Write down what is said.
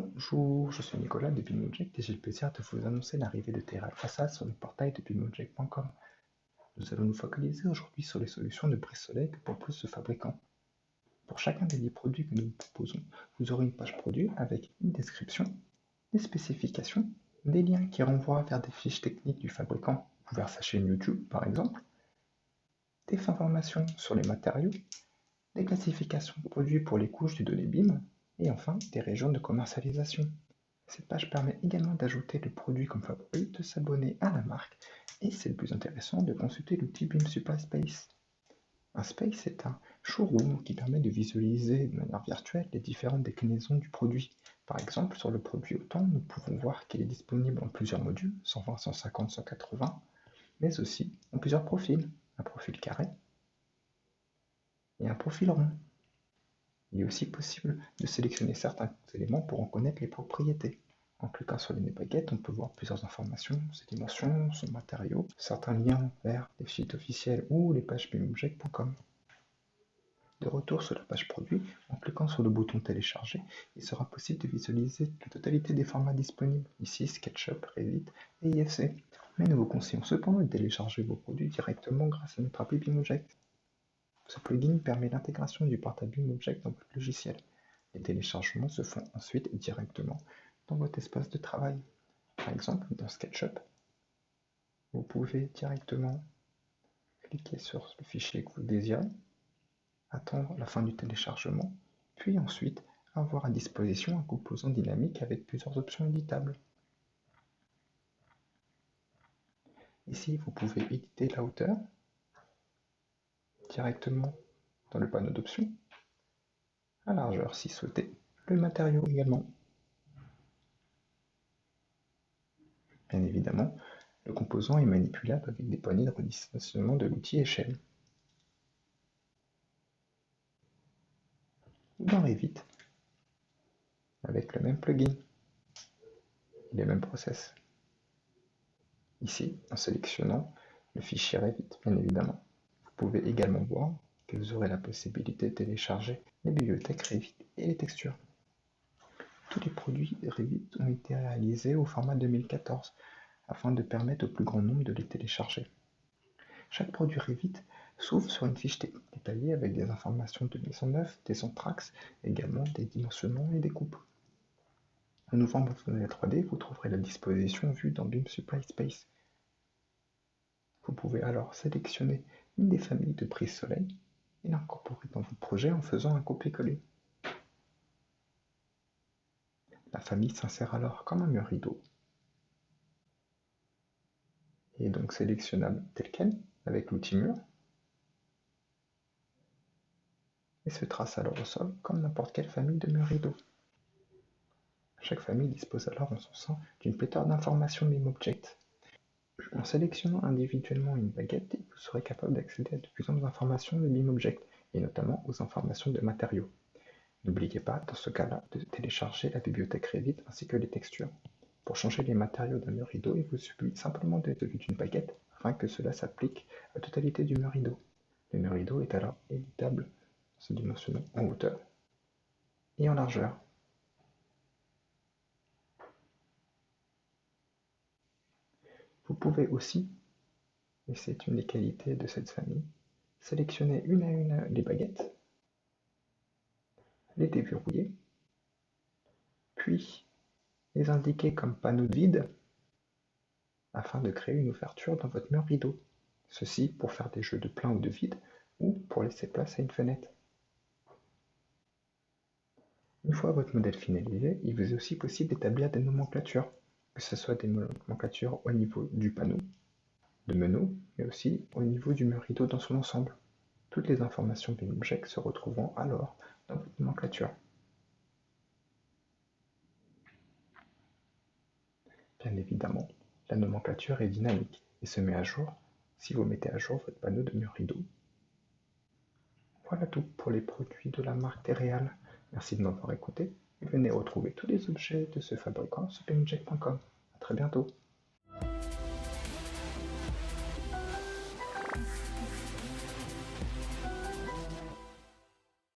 Bonjour, je suis Nicolas de BIMobject et j'ai le plaisir de vous annoncer l'arrivée de Terra Façade sur le portail de BIMobject.com. Nous allons nous focaliser aujourd'hui sur les solutions de brise-soleil que proposent ce fabricant. Pour chacun des 10 produits que nous vous proposons, vous aurez une page produit avec une description, des spécifications, des liens qui renvoient vers des fiches techniques du fabricant ou vers sa chaîne YouTube par exemple, des informations sur les matériaux, des classifications de produits pour les couches de données BIM, et enfin des régions de commercialisation. Cette page permet également d'ajouter le produit comme favori, de s'abonner à la marque, et c'est le plus intéressant, de consulter l'outil BIM Supply Space. Un space est un showroom qui permet de visualiser de manière virtuelle les différentes déclinaisons du produit. Par exemple, sur le produit Autant, nous pouvons voir qu'il est disponible en plusieurs modules, 120, 150, 180, mais aussi en plusieurs profils, un profil carré et un profil rond. Il est aussi possible de sélectionner certains éléments pour en connaître les propriétés. En cliquant sur les baguettes, on peut voir plusieurs informations, ses dimensions, son matériau, certains liens vers les sites officiels ou les pages bimobject.com. De retour sur la page produit, en cliquant sur le bouton télécharger, il sera possible de visualiser la totalité des formats disponibles, ici SketchUp, Revit et IFC. Mais nous vous conseillons cependant de télécharger vos produits directement grâce à notre appli BIMobject. Ce plugin permet l'intégration du portail BIMobject dans votre logiciel. Les téléchargements se font ensuite directement dans votre espace de travail. Par exemple, dans SketchUp, vous pouvez directement cliquer sur le fichier que vous désirez, attendre la fin du téléchargement, puis ensuite avoir à disposition un composant dynamique avec plusieurs options éditables. Ici, vous pouvez éditer la hauteur directement dans le panneau d'options, la largeur si souhaité, le matériau également. Bien évidemment, le composant est manipulable avec des poignées de redimensionnement de l'outil échelle. Ou dans Revit, avec le même plugin, les mêmes process. Ici, en sélectionnant le fichier Revit, bien évidemment. Vous pouvez également voir que vous aurez la possibilité de télécharger les bibliothèques Revit et les textures. Tous les produits Revit ont été réalisés au format 2014 afin de permettre au plus grand nombre de les télécharger. Chaque produit Revit s'ouvre sur une fiche technique détaillée avec des informations de mise en œuvre, des entraxes, également des dimensionnements et des coupes. En ouvrant votre modèle 3D, vous trouverez la disposition vue dans BIM Supply Space. Vous pouvez alors sélectionner une des familles de brise soleil et l'incorporer dans votre projet en faisant un copier-coller. La famille s'insère alors comme un mur rideau et est donc sélectionnable tel quel avec l'outil mur et se trace alors au sol comme n'importe quelle famille de murs rideaux. Chaque famille dispose alors en son sein d'une pléthore d'informations BIMobject. En sélectionnant individuellement une baguette, vous serez capable d'accéder à de puissantes informations de BIMobject, et notamment aux informations de matériaux. N'oubliez pas, dans ce cas-là, de télécharger la bibliothèque Revit ainsi que les textures. Pour changer les matériaux d'un mur rideau, il vous suffit simplement de celui d'une baguette, afin que cela s'applique à la totalité du mur rideau. Le mur rideau est alors éditable, se dimensionnant en hauteur et en largeur. Vous pouvez aussi, et c'est une des qualités de cette famille, sélectionner une à une les baguettes, les déverrouiller, puis les indiquer comme panneau de vide afin de créer une ouverture dans votre mur rideau. Ceci pour faire des jeux de plein ou de vide ou pour laisser place à une fenêtre. Une fois votre modèle finalisé, il vous est aussi possible d'établir des nomenclatures, que ce soit des nomenclatures au niveau du panneau, de meneaux, mais aussi au niveau du mur rideau dans son ensemble. Toutes les informations BIMobject se retrouveront alors dans votre nomenclature. Bien évidemment, la nomenclature est dynamique et se met à jour si vous mettez à jour votre panneau de mur rideau. Voilà tout pour les produits de la marque Terreal. Merci de m'avoir écouté et venez retrouver tous les objets de ce fabricant sur bimobject.com. A très bientôt.